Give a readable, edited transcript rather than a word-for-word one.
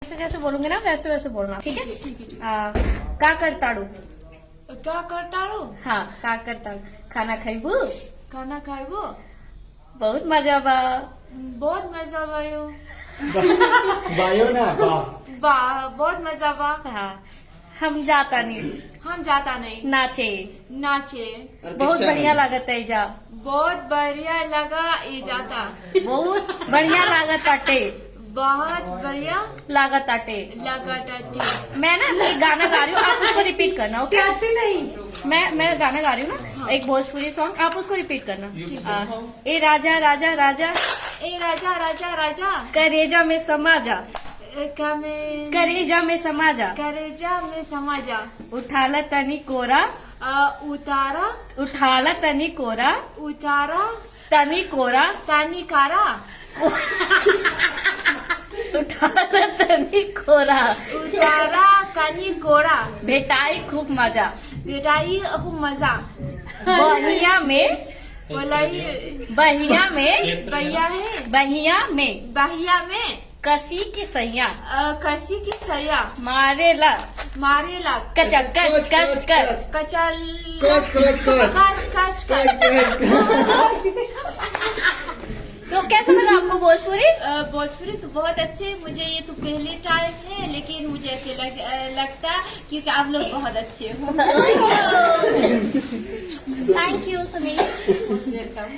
जैसे जैसे बोलूंगी ना वैसे वैसे बोलना, ठीक है? का करताड़ू? क्या करताड़ो? हाँ, का करताड़ू। खाना खाइबू? खाना खाइबो? बहुत मजा बा। बहुत मजा भयो। बायो ना बा बहुत मजा बा। हाँ, हम जाता नहीं हम जाता नहीं नाचे। नाचे। बहुत बढ़िया लागत है जा। बहुत बढ़िया लगा ये जाता। बहुत बढ़िया लागत आटे। बहुत बढ़िया लागत आटे। लगा टाटी। मैं ना एक गाना गा रही हूँ, आप उसको रिपीट करना, ओके? नहीं। मैं गाना गा रही हूँ ना, एक भोजपुरी सॉन्ग, आप उसको रिपीट करना। ए राजा राजा राजा ए राजा राजा राजा करेजा में समा जा, करेजा में समा जा, करेजा में समा जा। उठाला तनी कोरा, उतारा उठाला तनी कोरा, उतारा तनी कोरा, तानिकारा उठाला तनी कोरा, उतारा कानी कोरा। भेटाई खूब मजा, बेटाई खूब मजा। बहिया में, बोलाई बहिया में, भैया है बहिया में, बहिया में कसी की सैया, कसी की सैया मारेला, मारेला कच कच कच कच, कचल कच कच कच कच कच कच। तो कैसा लगा आपको भोजपुरी? भोजपुरी तो बहुत अच्छे, मुझे ये तो पहले टाइम है, लेकिन मुझे अच्छे लगता क्योंकि आप लोग बहुत अच्छे हो। Thank you Sunil. वेलकम।